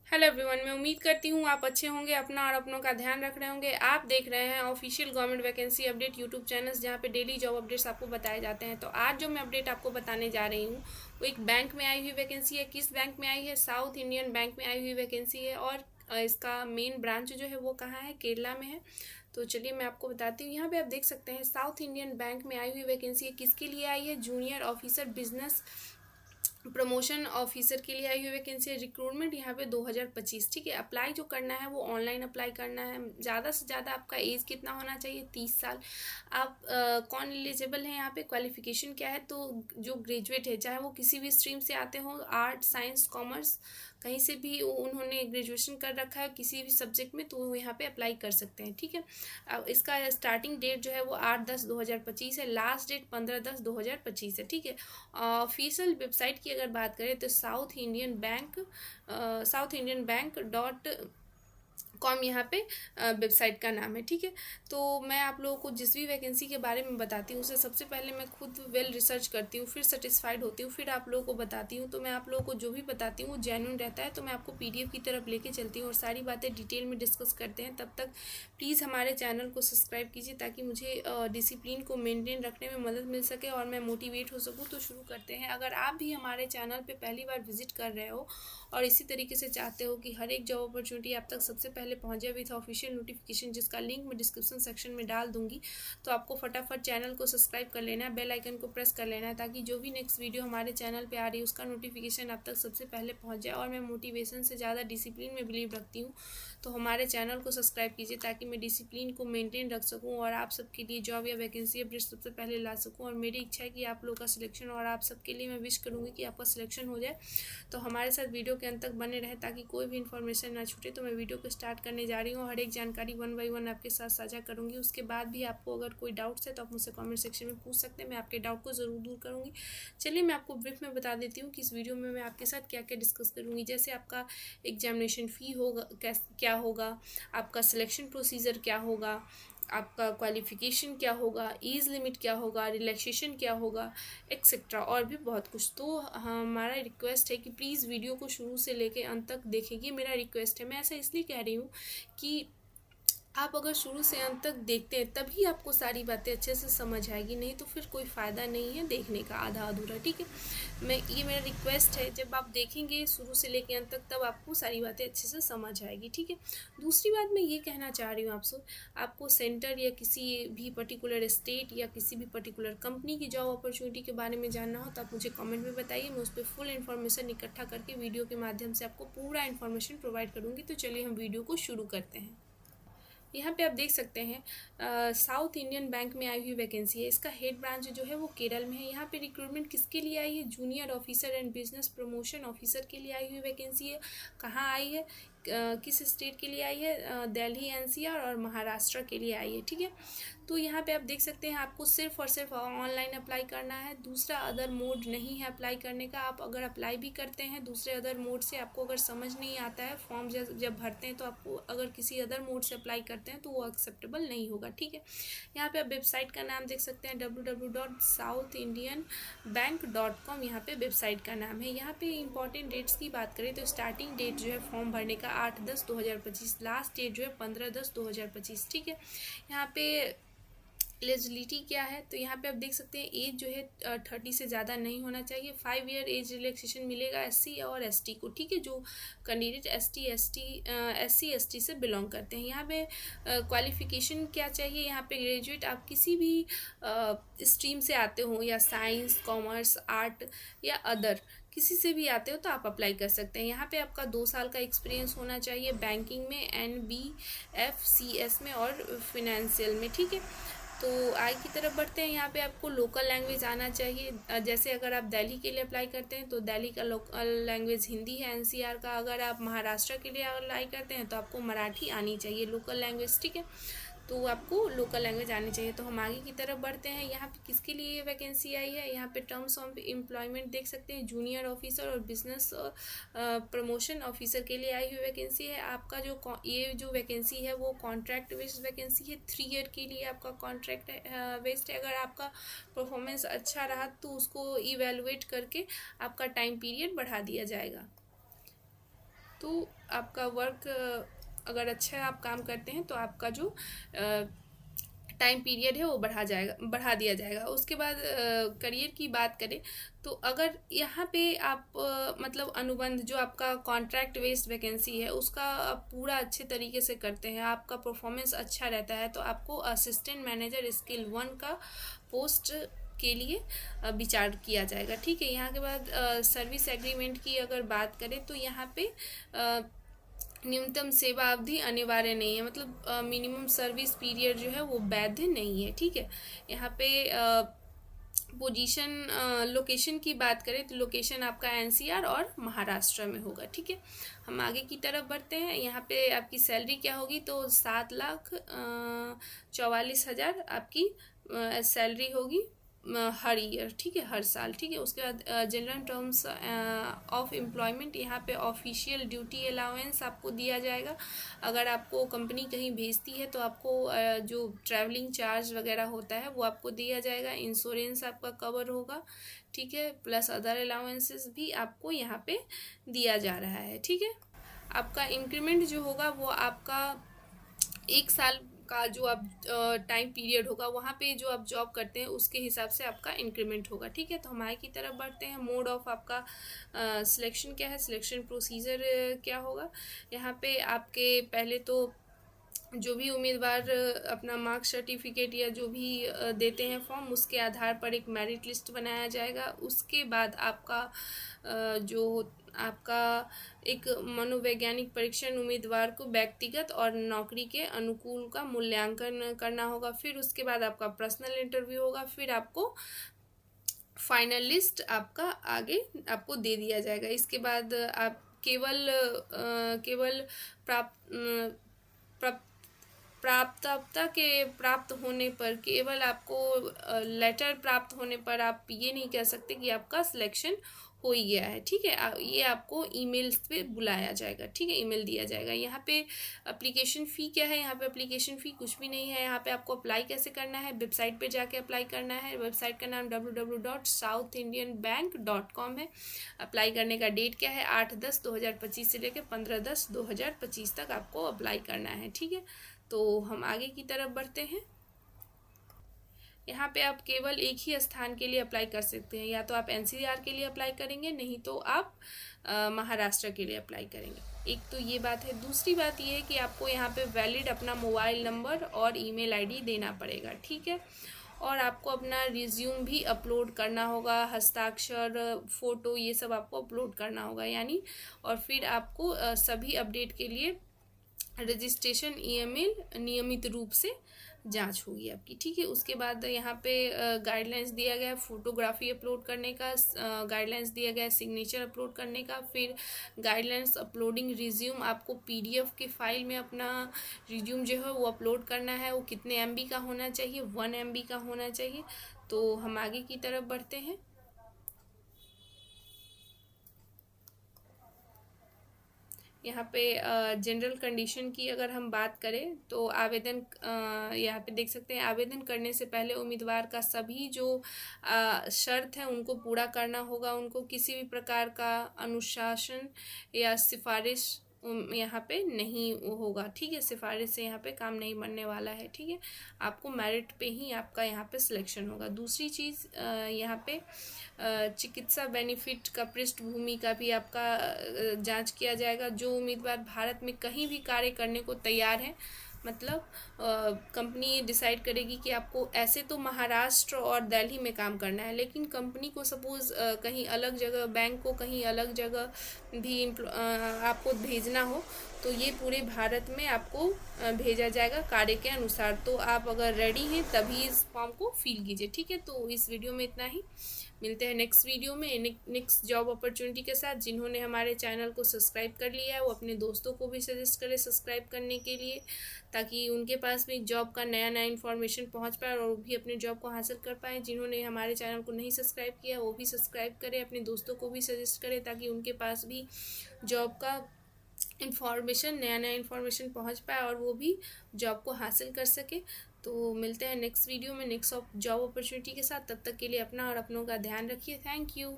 Hello everyone, मैं उम्मीद करती हूँ आप अच्छे होंगे, अपना और अपनों का ध्यान रख रहे होंगे। आप देख रहे हैं official government vacancy update YouTube channels, जहाँ पे डेली जॉब अपडेट्स आपको बताए जाते हैं। तो आज जो मैं अपडेट आपको बताने जा रही हूँ वो एक बैंक में आई हुई वैकेंसी है। किस बैंक में आई है? साउथ इंडियन बैंक में आई हुई वैकेंसी है। और इसका मेन ब्रांच जो है वो कहाँ है? केरला में है। तो चलिए मैं आपको बताती हूँ। यहाँ पे आप देख सकते हैं साउथ इंडियन बैंक में आई हुई वैकेंसी है। किसके लिए आई है? Junior officer business promotion officer के लिए आई हुई वैकेंसी है। रिक्रूटमेंट यहाँ पे 2025। ठीक है। अप्लाई जो करना है वो ऑनलाइन अप्लाई करना है। ज़्यादा से ज़्यादा आपका एज कितना होना चाहिए? 30 साल। आप कौन एलिजिबल है? यहाँ पे क्वालिफिकेशन क्या है? तो जो ग्रेजुएट है, चाहे वो किसी भी स्ट्रीम से आते हो, आर्ट साइंस कॉमर्स, कहीं से भी उन्होंने ग्रेजुएशन कर रखा है किसी भी सब्जेक्ट में, तो वो यहाँ पे अप्लाई कर सकते हैं। ठीक है। अब इसका स्टार्टिंग डेट जो है वो 8/10/2025 है। लास्ट डेट 15/10/2025 है। ठीक है। ऑफिशियल वेबसाइट की अगर बात करें तो साउथ इंडियन बैंक यहाँ पे वेबसाइट का नाम है। ठीक है। तो मैं आप लोगों को जिस भी वैकेंसी के बारे में बताती हूँ उसे सबसे पहले मैं खुद वेल रिसर्च करती हूँ, फिर सेटिस्फाइड होती हूँ, फिर आप लोगों को बताती हूँ। तो मैं आप लोगों को जो भी बताती हूँ वो जेन्युइन रहता है। तो मैं आपको पीडीएफ की तरफ लेके चलती हूँ और सारी बातें डिटेल में डिस्कस करते हैं। तब तक प्लीज़ हमारे चैनल को सब्सक्राइब कीजिए ताकि मुझे डिसिप्लिन को मेनटेन रखने में मदद मिल सके और मैं मोटिवेट हो सकूँ। तो शुरू करते हैं। अगर आप भी हमारे चैनल पर पहली बार विजिट कर रहे हो और इसी तरीके से चाहते हो कि हर एक जॉब अपॉर्चुनिटी आप तक सबसे पहले पहुंच जाए विथ ऑफिशियल नोटिफिकेशन, जिसका लिंक मैं डिस्क्रिप्शन सेक्शन में डाल दूंगी, तो आपको फटाफट चैनल को सब्सक्राइब कर लेना है, बेल आइकन को प्रेस कर लेना है, ताकि जो भी नेक्स्ट वीडियो हमारे चैनल पे आ रही है उसका नोटिफिकेशन आप तक सबसे पहले पहुंच जाए। और मैं मोटिवेशन से ज़्यादा डिसिप्लिन में बिलीव रखती हूँ, तो हमारे चैनल को सब्सक्राइब कीजिए ताकि मैं डिसिप्लिन को मेनटेन रख सकूँ और आप सबके लिए जॉब या वैकेंसी अपडेट सबसे पहले ला सकूँ। और मेरी इच्छा है कि आप लोग का सिलेक्शन, और आप सबके लिए मैं विश करूँगी कि आपका सिलेक्शन हो जाए। तो हमारे साथ वीडियो के अंत तक बने रहे ताकि कोई भी इन्फॉर्मेशन ना छूटे। तो मैं वीडियो को स्टार्ट करने जा रही हूँ। हर एक जानकारी 1 बाय 1 आपके साथ साझा करूँगी। उसके बाद भी आपको अगर कोई डाउट्स है तो आप मुझसे कमेंट सेक्शन में पूछ सकते हैं, मैं आपके डाउट को ज़रूर दूर करूँगी। चलिए मैं आपको ब्रीफ में बता देती हूँ कि इस वीडियो में मैं आपके साथ क्या क्या डिस्कस करूँगी। जैसे आपका एग्जामिनेशन फ़ी होगा, क्या होगा, आपका सिलेक्शन प्रोसीजर क्या होगा, आपका क्वालिफिकेशन क्या होगा, एज लिमिट क्या होगा, रिलैक्सेशन क्या होगा, एक्सेट्रा, और भी बहुत कुछ। तो हमारा रिक्वेस्ट है कि प्लीज़ वीडियो को शुरू से लेके अंत तक देखेंगे, मेरा रिक्वेस्ट है। मैं ऐसा इसलिए कह रही हूँ कि आप अगर शुरू से अंत तक देखते हैं तभी आपको सारी बातें अच्छे से समझ आएगी, नहीं तो फिर कोई फ़ायदा नहीं है देखने का आधा अधूरा। ठीक है। ये मेरा रिक्वेस्ट है, जब आप देखेंगे शुरू से लेके अंत तक तब आपको सारी बातें अच्छे से समझ आएगी। ठीक है। दूसरी बात मैं ये कहना चाह रही हूँ आपसे, आपको सेंटर या किसी भी पर्टिकुलर स्टेट या किसी भी पर्टिकुलर कंपनी की जॉब अपॉर्चुनिटी के बारे में जानना हो तो आप मुझे कमेंट में बताइए। मैं उस पर फुल इन्फॉर्मेशन इकट्ठा करके वीडियो के माध्यम से आपको पूरा इन्फॉर्मेशन प्रोवाइड करूँगी। तो चलिए हम वीडियो को शुरू करते हैं। यहाँ पे आप देख सकते हैं साउथ इंडियन बैंक में आई हुई वैकेंसी है। इसका हेड ब्रांच जो है वो केरल में है। यहाँ पे रिक्रूटमेंट किसके लिए आई है? Junior officer and business promotion officer के लिए आई हुई वैकेंसी है। कहाँ आई है? किस स्टेट के लिए आई है? दिल्ली एनसीआर और महाराष्ट्र के लिए आई है। ठीक है। तो यहाँ पे आप देख सकते हैं आपको सिर्फ और सिर्फ ऑनलाइन अप्लाई करना है। दूसरा अदर मोड नहीं है अप्लाई करने का। आप अगर अप्लाई भी करते हैं दूसरे अदर मोड से, आपको अगर समझ नहीं आता है फॉर्म जब भरते हैं, तो आपको अगर किसी अदर मोड से अप्लाई करते हैं तो वो एक्सेप्टेबल नहीं होगा। ठीक है। यहाँ पे आप वेबसाइट का नाम देख सकते हैं, www.southindianbank.com यहाँ पे वेबसाइट का नाम है। यहाँ पे इंपॉर्टेंट डेट्स की बात करें तो स्टार्टिंग डेट जो है फॉर्म भरने का 8/10/2025, लास्ट डेट जो है 15/10/2025। ठीक है। यहाँ पे एलिजिबिलिटी क्या है तो यहाँ पे आप देख सकते हैं एज जो है 30 से ज़्यादा नहीं होना चाहिए। 5 ईयर एज रिलैक्सेशन मिलेगा SC और ST को। ठीक है। जो कैंडिडेट SC ST से बिलोंग करते हैं। यहाँ पे क्वालिफिकेशन क्या चाहिए? यहाँ पे ग्रेजुएट आप किसी भी स्ट्रीम से आते हो, या साइंस कॉमर्स आर्ट या अदर किसी से भी आते हो तो आप अप्लाई कर सकते हैं। यहाँ पे आपका 2 साल का एक्सपीरियंस होना चाहिए बैंकिंग में, NBFCS में और फिनेंशियल में। ठीक है। तो आगे की तरफ बढ़ते हैं। यहाँ पे आपको लोकल लैंग्वेज आना चाहिए। जैसे अगर आप दिल्ली के लिए अप्लाई करते हैं तो दिल्ली का लोकल लैंग्वेज हिंदी है NCR का। अगर आप महाराष्ट्र के लिए अप्लाई करते हैं तो आपको मराठी आनी चाहिए लोकल लैंग्वेज। ठीक है। तो आपको लोकल लैंग्वेज आनी चाहिए। तो हम आगे की तरफ बढ़ते हैं। यहाँ पे किसके लिए ये वैकेंसी आई है? यहाँ पे टर्म्स ऑफ एम्प्लॉयमेंट देख सकते हैं, जूनियर ऑफिसर और बिजनेस प्रमोशन ऑफिसर के लिए आई हुई वैकेंसी है। आपका ये जो वैकेंसी है वो कॉन्ट्रैक्ट बेस्ड वैकेंसी है। 3 ईयर के लिए आपका कॉन्ट्रैक्ट बेस्ड है। अगर आपका परफॉर्मेंस अच्छा रहा तो उसको इवेलुएट करके आपका टाइम पीरियड बढ़ा दिया जाएगा। तो आपका वर्क अगर अच्छा आप काम करते हैं तो आपका जो टाइम पीरियड है वो बढ़ा दिया जाएगा। उसके बाद करियर की बात करें तो अगर यहाँ पे आप मतलब अनुबंध जो आपका कॉन्ट्रैक्ट बेस्ड वैकेंसी है उसका आप पूरा अच्छे तरीके से करते हैं, आपका परफॉर्मेंस अच्छा रहता है, तो आपको असिस्टेंट मैनेजर स्किल 1 का पोस्ट के लिए विचार किया जाएगा। ठीक है। यहाँ के बाद सर्विस एग्रीमेंट की अगर बात करें तो यहाँ पे न्यूनतम सेवा अवधि अनिवार्य नहीं है, मतलब मिनिमम सर्विस पीरियड जो है वो वैध नहीं है। ठीक है। यहाँ पे पोजीशन लोकेशन की बात करें तो लोकेशन आपका एनसीआर और महाराष्ट्र में होगा। ठीक है। हम आगे की तरफ बढ़ते हैं। यहाँ पे आपकी सैलरी क्या होगी तो 7,44,000 आपकी सैलरी होगी हर ईयर। ठीक है, हर साल। ठीक है। उसके बाद जनरल टर्म्स ऑफ एम्प्लॉयमेंट, यहाँ पे ऑफिशियल ड्यूटी अलाउंस आपको दिया जाएगा। अगर आपको कंपनी कहीं भेजती है तो आपको जो ट्रैवलिंग चार्ज वगैरह होता है वो आपको दिया जाएगा। इंश्योरेंस आपका कवर होगा। ठीक है। प्लस अदर अलाउंसेस भी आपको यहाँ पे दिया जा रहा है। ठीक है। आपका इंक्रीमेंट जो होगा वो आपका 1 साल का जो आप टाइम पीरियड होगा वहाँ पे जो आप जॉब करते हैं उसके हिसाब से आपका इंक्रीमेंट होगा। ठीक है। तो हम आगे की तरफ बढ़ते हैं। मोड ऑफ आपका सिलेक्शन क्या है, सिलेक्शन प्रोसीजर क्या होगा। यहाँ पे आपके पहले तो जो भी उम्मीदवार अपना मार्क्स सर्टिफिकेट या जो भी देते हैं फॉर्म, उसके आधार पर एक मेरिट लिस्ट बनाया जाएगा। उसके बाद आपका जो आपका एक मनोवैज्ञानिक परीक्षण उम्मीदवार को व्यक्तिगत और नौकरी के अनुकूल का मूल्यांकन करना होगा। फिर उसके बाद आपका पर्सनल इंटरव्यू होगा। फिर आपको फाइनल लिस्ट आपका आगे आपको दे दिया जाएगा। इसके बाद आप केवल प्राप्त प्राप्तता के प्राप्त होने पर, केवल आपको लेटर प्राप्त होने पर आप ये नहीं कह सकते कि आपका सिलेक्शन हो ही गया है। ठीक है। ये आपको ईमेल पे बुलाया जाएगा। ठीक है, ईमेल दिया जाएगा। यहाँ पे एप्लीकेशन फ़ी क्या है, यहाँ पे एप्लीकेशन फ़ी कुछ भी नहीं है। यहाँ पे आपको अप्लाई कैसे करना है, वेबसाइट पे जाके अप्लाई करना है। वेबसाइट का नाम www.southindianbank.com है। अप्लाई करने का डेट क्या है, 8/10/2025 से लेकर 15/10/2025 तक आपको अप्लाई करना है। ठीक है। तो हम आगे की तरफ बढ़ते हैं। यहाँ पे आप केवल एक ही स्थान के लिए अप्लाई कर सकते हैं, या तो आप एनसीआर के लिए अप्लाई करेंगे, नहीं तो आप महाराष्ट्र के लिए अप्लाई करेंगे। एक तो ये बात है। दूसरी बात ये है कि आपको यहाँ पे वैलिड अपना मोबाइल नंबर और ईमेल आईडी देना पड़ेगा। ठीक है। और आपको अपना रिज्यूम भी अपलोड करना होगा, हस्ताक्षर, फ़ोटो, ये सब आपको अपलोड करना होगा यानी। और फिर आपको सभी अपडेट के लिए रजिस्ट्रेशन ईमेल नियमित रूप से जांच होगी आपकी। ठीक है। उसके बाद यहाँ पे गाइडलाइंस दिया गया है फोटोग्राफी अपलोड करने का, गाइडलाइंस दिया गया है सिग्नेचर अपलोड करने का, फिर गाइडलाइंस अपलोडिंग रिज्यूम, आपको पीडीएफ के फाइल में अपना रिज्यूम जो है वो अपलोड करना है। वो कितने एमबी का होना चाहिए, 1 MB का होना चाहिए। तो हम आगे की तरफ बढ़ते हैं। यहाँ पे जनरल कंडीशन की अगर हम बात करें तो आवेदन यहाँ पे देख सकते हैं, आवेदन करने से पहले उम्मीदवार का सभी जो शर्त है उनको पूरा करना होगा। उनको किसी भी प्रकार का अनुशासन या सिफारिश यहाँ पे नहीं होगा। ठीक है। सिफारिश से यहाँ पे काम नहीं बनने वाला है। ठीक है। आपको मेरिट पे ही आपका यहाँ पे सिलेक्शन होगा। दूसरी चीज़ यहाँ पे चिकित्सा बेनिफिट का पृष्ठभूमि का भी आपका जांच किया जाएगा। जो उम्मीदवार भारत में कहीं भी कार्य करने को तैयार है, मतलब कंपनी डिसाइड करेगी कि आपको ऐसे तो महाराष्ट्र और दिल्ली में काम करना है, लेकिन कंपनी को सपोज़ कहीं अलग जगह, बैंक को कहीं अलग जगह भी आपको भेजना हो तो ये पूरे भारत में आपको भेजा जाएगा कार्य के अनुसार। तो आप अगर रेडी हैं तभी इस फॉर्म को फिल कीजिए। ठीक है। तो इस वीडियो में इतना ही। मिलते हैं नेक्स्ट वीडियो में नेक्स्ट जॉब अपॉर्चुनिटी के साथ। जिन्होंने हमारे चैनल को सब्सक्राइब कर लिया है वो अपने दोस्तों को भी सजेस्ट करें सब्सक्राइब करने के लिए, ताकि उनके पास भी जॉब का नया नया इन्फॉर्मेशन पहुंच पाए और वो भी अपने जॉब को हासिल कर पाएँ। जिन्होंने हमारे चैनल को नहीं सब्सक्राइब किया वो भी सब्सक्राइब करें, अपने दोस्तों को भी सजेस्ट करें, ताकि उनके पास भी जॉब का नया नया इन्फॉर्मेशन पहुंच पाए और वो भी जॉब को हासिल कर सके। तो मिलते हैं नेक्स्ट वीडियो में नेक्स्ट जॉब अपॉर्चुनिटी के साथ। तब तक के लिए अपना और अपनों का ध्यान रखिए। Thank you.